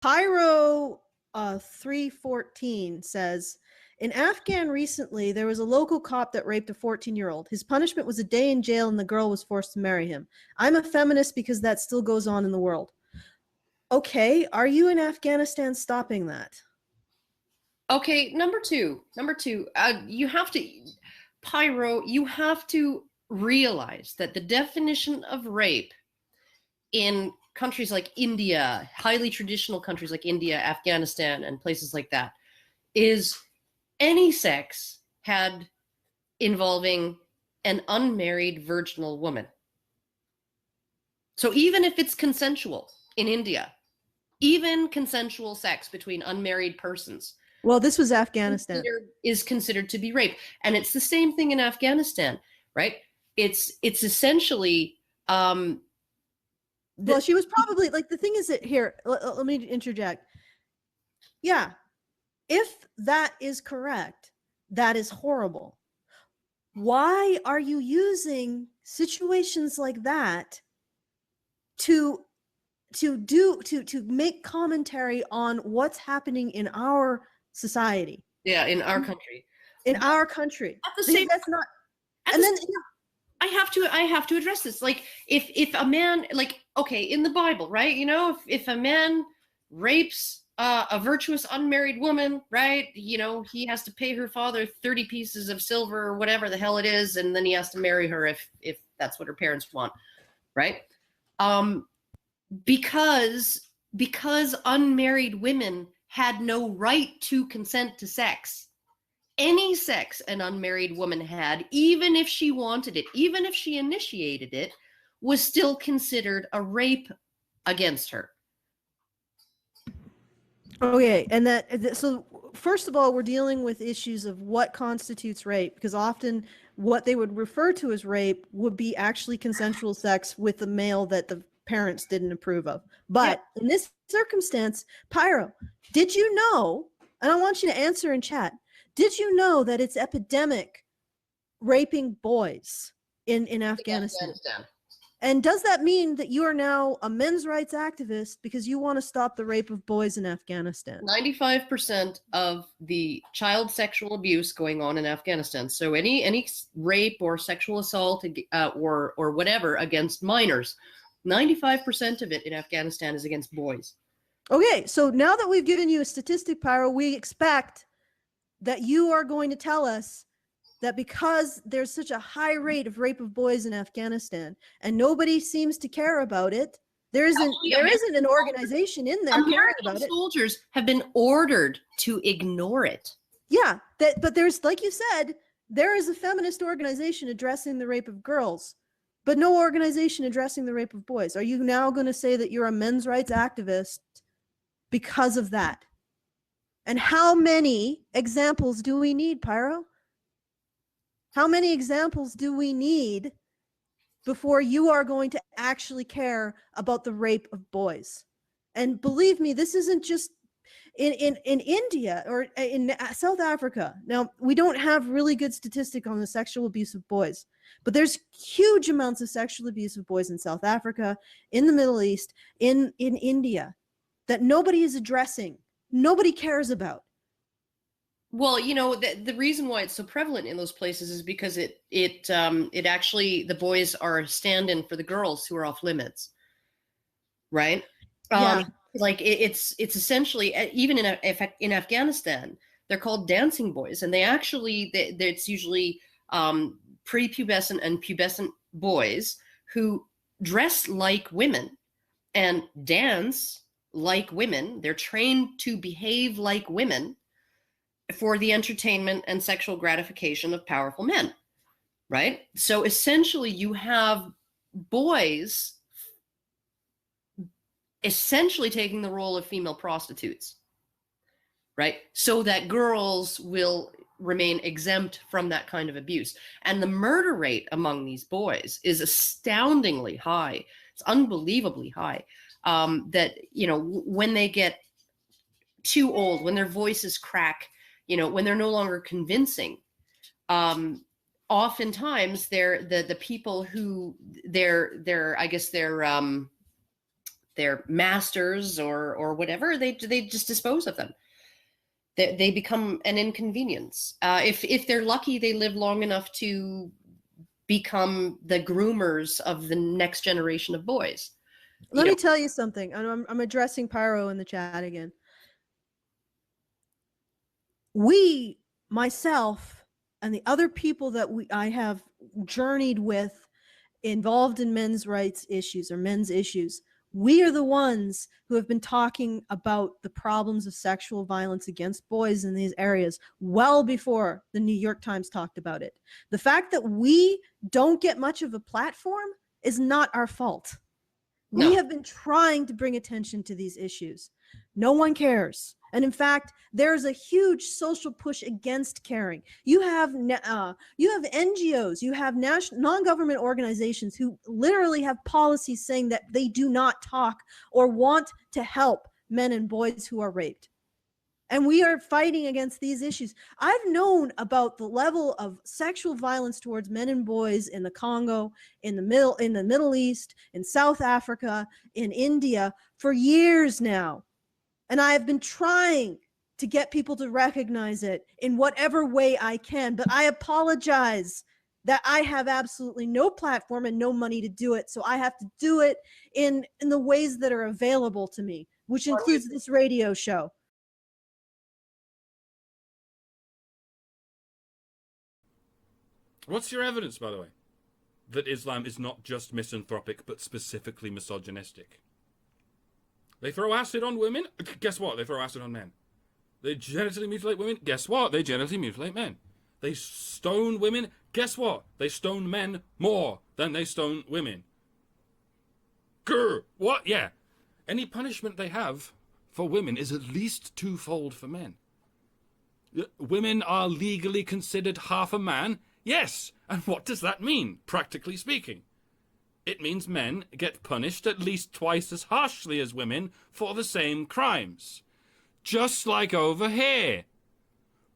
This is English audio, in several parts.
Pyro 314 says, in Afghan recently, there was a local cop that raped a 14-year-old. His punishment was a day in jail and the girl was forced to marry him. I'm a feminist because that still goes on in the world. Okay, are you in Afghanistan stopping that? Okay, number two, you have to, Pyro, you have to realize that the definition of rape in countries like India, highly traditional countries like India, Afghanistan, and places like that, is any sex had involving an unmarried virginal woman. So even if it's consensual in India, even consensual sex between unmarried persons, well, this was Afghanistan, is considered to be rape. And it's the same thing in Afghanistan, right? It's essentially well, she was probably like, the thing is that here, let me interject. Yeah, if that is correct, that is horrible. Why are you using situations like that to make commentary on what's happening in our society? Yeah, in our country. In our country. At the same, that's not. And then I have to address this. Like, if a man, like, okay, in the Bible, right? You know, if a man rapes a virtuous unmarried woman, right? You know, he has to pay her father 30 pieces of silver or whatever the hell it is, and then he has to marry her if that's what her parents want, right? Because unmarried women had no right to consent to sex. Any sex an unmarried woman had, even if she wanted it, even if she initiated it, was still considered a rape against her. Okay, and so first of all, we're dealing with issues of what constitutes rape, because often what they would refer to as rape would be actually consensual sex with the male that the parents didn't approve of. But yeah, in this circumstance, Pyro, did you know, and I want you to answer in chat, did you know that it's epidemic raping boys in Afghanistan? And does that mean that you are now a men's rights activist because you want to stop the rape of boys in Afghanistan? 95% of the child sexual abuse going on in Afghanistan, so any rape or sexual assault or whatever against minors, 95% of it in Afghanistan is against boys. Okay, so now that we've given you a statistic, Pyro, we expect that you are going to tell us that because there's such a high rate of rape of boys in Afghanistan and nobody seems to care about it, there isn't an organization in there caring about it. Soldiers have been ordered to ignore it. Yeah, but there's, like you said, there is a feminist organization addressing the rape of girls, but no organization addressing the rape of boys. Are you now going to say that you're a men's rights activist because of that? And how many examples do we need, Pyro? How many examples do we need before you are going to actually care about the rape of boys? And believe me, this isn't just in India or in South Africa. Now, we don't have really good statistic on the sexual abuse of boys, but there's huge amounts of sexual abuse of boys in South Africa, in the Middle East, in India, that nobody is addressing, nobody cares about. Well, you know, the reason why it's so prevalent in those places is because it actually, the boys are a stand-in for the girls who are off limits, right? Yeah. Like it's essentially, even in Afghanistan, they're called dancing boys, and they actually it's usually prepubescent and pubescent boys who dress like women and dance like women. They're trained to behave like women for the entertainment and sexual gratification of powerful men, right? So essentially you have boys essentially taking the role of female prostitutes, right? So that girls will remain exempt from that kind of abuse. And the murder rate among these boys is astoundingly high. It's unbelievably high. That, you know, when they get too old, when their voices crack, you know, when they're no longer convincing, oftentimes they're the people who they're I guess they're their masters or whatever, they just dispose of them. They become an inconvenience. If they're lucky, they live long enough to become the groomers of the next generation of boys. Let me tell you something. I'm addressing Pyro in the chat again. We, myself, and the other people that I have journeyed with involved in men's rights issues or men's issues, we are the ones who have been talking about the problems of sexual violence against boys in these areas well before the New York Times talked about it. The fact that we don't get much of a platform is not our fault. No. We have been trying to bring attention to these issues. No one cares. And in fact, there's a huge social push against caring. You have NGOs, you have non-government organizations who literally have policies saying that they do not talk or want to help men and boys who are raped. And we are fighting against these issues. I've known about the level of sexual violence towards men and boys in the Congo, in the Middle East, in South Africa, in India for years now. And I have been trying to get people to recognize it in whatever way I can. But I apologize that I have absolutely no platform and no money to do it. So I have to do it in the ways that are available to me, which includes this radio show. What's your evidence, by the way, that Islam is not just misanthropic, but specifically misogynistic? They throw acid on women. Guess what? They throw acid on men. They genitally mutilate women. Guess what? They genitally mutilate men. They stone women. Guess what? They stone men more than they stone women. Grr. What? Yeah. Any punishment they have for women is at least twofold for men. Women are legally considered half a man. Yes. And what does that mean, practically speaking? It means men get punished at least twice as harshly as women for the same crimes. Just like over here.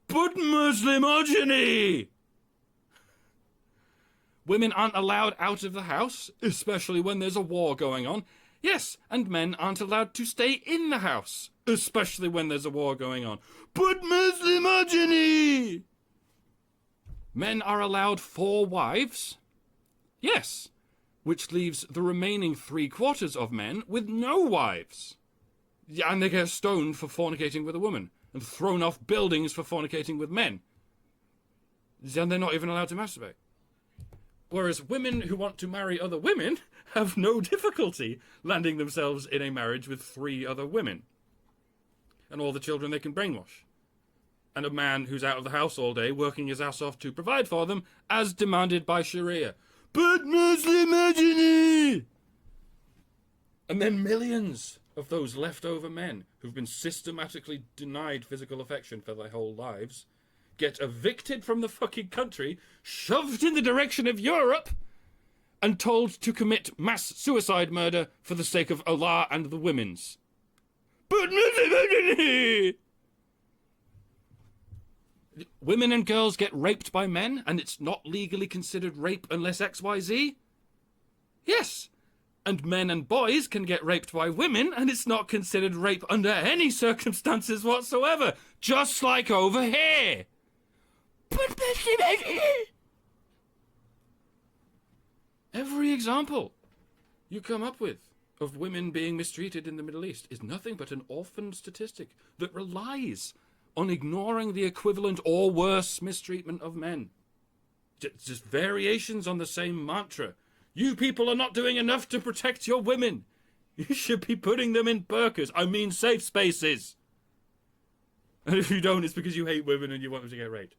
But Muslimogeny! Women aren't allowed out of the house, especially when there's a war going on. Yes, and men aren't allowed to stay in the house, especially when there's a war going on. But Muslimogeny! Men are allowed 4 wives. Yes. Which leaves the remaining 3/4 of men with no wives. And they get stoned for fornicating with a woman, and thrown off buildings for fornicating with men. And they're not even allowed to masturbate. Whereas women who want to marry other women have no difficulty landing themselves in a marriage with 3 other women. And all the children they can brainwash. And a man who's out of the house all day working his ass off to provide for them, as demanded by Sharia. But Muslimogeny! And then millions of those leftover men who've been systematically denied physical affection for their whole lives get evicted from the fucking country, shoved in the direction of Europe, and told to commit mass suicide murder for the sake of Allah and the women's. But Muslimogeny! Women and girls get raped by men, and it's not legally considered rape unless XYZ? Yes. And men and boys can get raped by women, and it's not considered rape under any circumstances whatsoever. Just like over here. Every example you come up with of women being mistreated in the Middle East is nothing but an orphaned statistic that relies on ignoring the equivalent or worse mistreatment of men. Just variations on the same mantra. You people are not doing enough to protect your women. You should be putting them in burqas. I mean safe spaces. And if you don't, it's because you hate women and you want them to get raped.